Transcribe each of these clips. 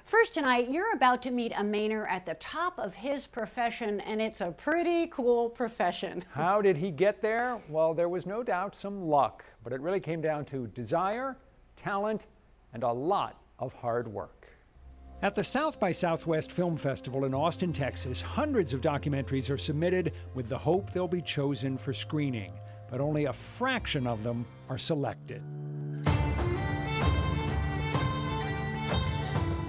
First tonight, you're about to meet a Mainer at the top of his profession, and it's a pretty cool profession. How did he get there? Well, there was no doubt some luck, but it really came down to desire, talent, and a lot of hard work. At the South by Southwest Film Festival in Austin, Texas, hundreds of documentaries are submitted with the hope they'll be chosen for screening, but only a fraction of them are selected.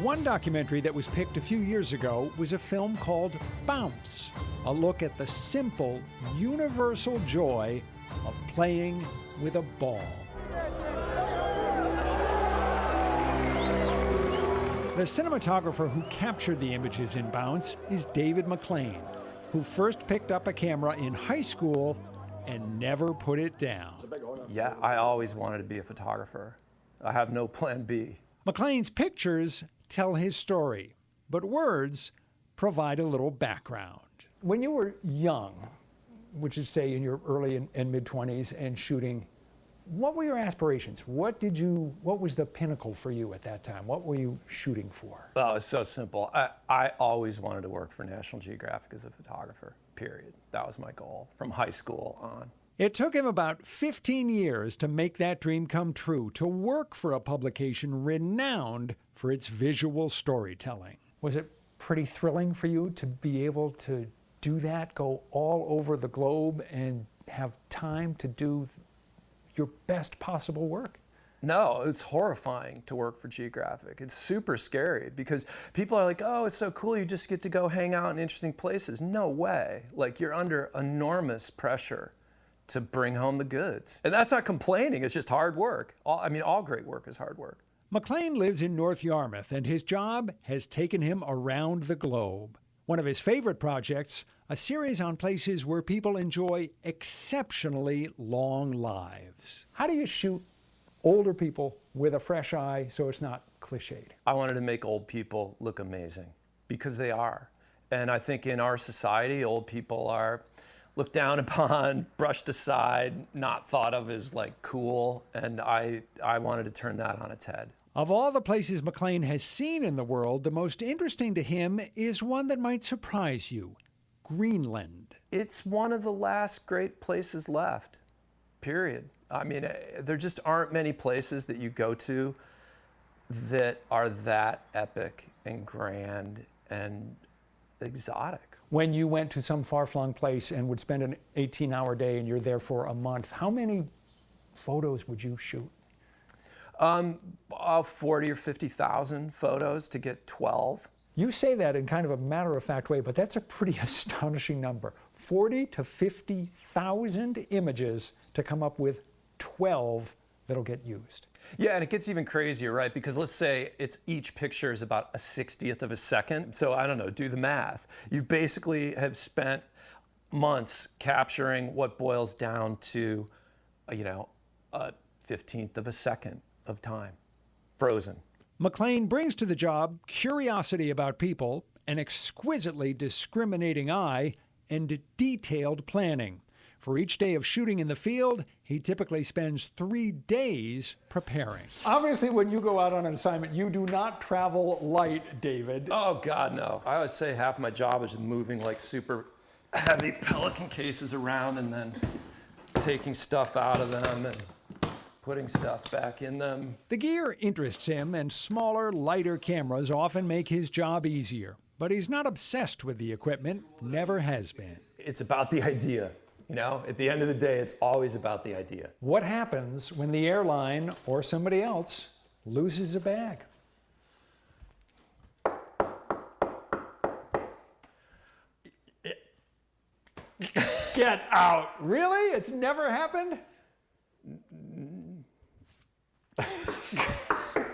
One documentary that was picked a few years ago was a film called Bounce, a look at the simple, universal joy of playing with a ball. The cinematographer who captured the images in Bounce is David McClain, who first picked up a camera in high school and never put it down. Yeah, I always wanted to be a photographer. I have no plan B. McClain's pictures tell his story, but words provide a little background. When you were young, which is say in your early and mid-20s and shooting, what were your aspirations? What was the pinnacle for you at that time? What were you shooting for? Oh, it's so simple. I always wanted to work for National Geographic as a photographer, period. That was my goal from high school on. It took him about 15 years to make that dream come true, to work for a publication renowned for its visual storytelling. Was it pretty thrilling for you to be able to do that, go all over the globe and have time to do your best possible work? No, it's horrifying to work for Geographic. It's super scary because people are like, oh, it's so cool, you just get to go hang out in interesting places. No way. Like, you're under enormous pressure to bring home the goods. And that's not complaining, it's just hard work. All great work is hard work. McClain lives in North Yarmouth, and his job has taken him around the globe. One of his favorite projects, a series on places where people enjoy exceptionally long lives. How do you shoot older people with a fresh eye so it's not cliched? I wanted to make old people look amazing, because they are. And I think in our society, old people are looked down upon, brushed aside, not thought of as like cool, and I wanted to turn that on its head. Of all the places McClain has seen in the world, the most interesting to him is one that might surprise you: Greenland. It's one of the last great places left, period. I mean, there just aren't many places that you go to that are that epic and grand and exotic. When you went to some far-flung place and would spend an 18-hour day and you're there for a month, how many photos would you shoot? 40 or 50,000 photos to get 12. You say that in kind of a matter-of-fact way, but that's a pretty astonishing number. 40 to 50,000 images to come up with 12 that'll get used. Yeah, and it gets even crazier, right? Because let's say each picture is about a 60th of a second. So I don't know, do the math. You basically have spent months capturing what boils down to, a 15th of a second of time, frozen. McClain brings to the job curiosity about people, an exquisitely discriminating eye, and detailed planning. For each day of shooting in the field, he typically spends 3 days preparing. Obviously, when you go out on an assignment, you do not travel light, David. Oh, God, no. I always say half my job is moving like super heavy Pelican cases around and then taking stuff out of them and putting stuff back in them. The gear interests him, and smaller, lighter cameras often make his job easier. But he's not obsessed with the equipment, never has been. It's about the idea. At the end of the day, it's always about the idea. What happens when the airline or somebody else loses a bag? Get out. Really? It's never happened?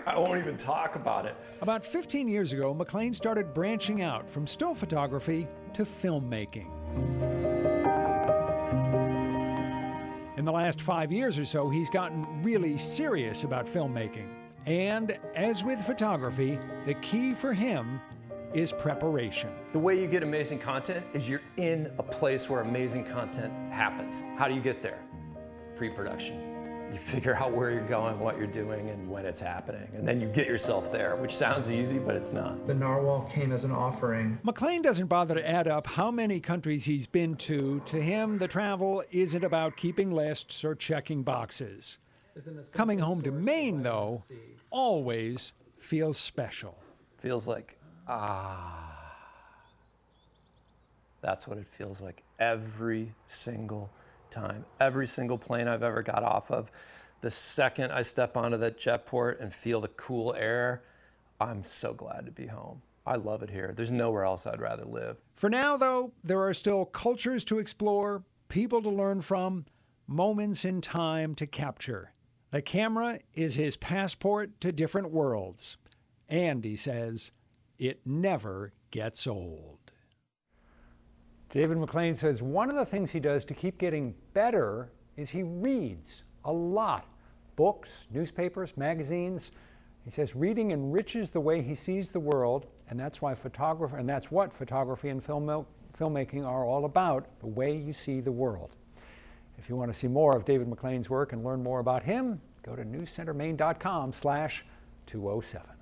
I won't even talk about it. About 15 years ago, McClain started branching out from still photography to filmmaking. In the last 5 years or so, he's gotten really serious about filmmaking. And as with photography, the key for him is preparation. The way you get amazing content is you're in a place where amazing content happens. How do you get there? Pre-production. You figure out where you're going, what you're doing, and when it's happening. And then you get yourself there, which sounds easy, but it's not. The narwhal came as an offering. McClain doesn't bother to add up how many countries he's been to. To him, the travel isn't about keeping lists or checking boxes. Coming home to Maine, though, always feels special. Feels like, that's what it feels like every single time. Every single plane I've ever got off of, the second I step onto that jetport and feel the cool air, I'm so glad to be home. I love it here. There's nowhere else I'd rather live. For now, though, there are still cultures to explore, people to learn from, moments in time to capture. The camera is his passport to different worlds. And, he says, it never gets old. David McClain says one of the things he does to keep getting better is he reads a lot. Books, newspapers, magazines. He says reading enriches the way he sees the world, and that's what photography and filmmaking are all about, the way you see the world. If you want to see more of David McClain's work and learn more about him, go to newscentermaine.com/207.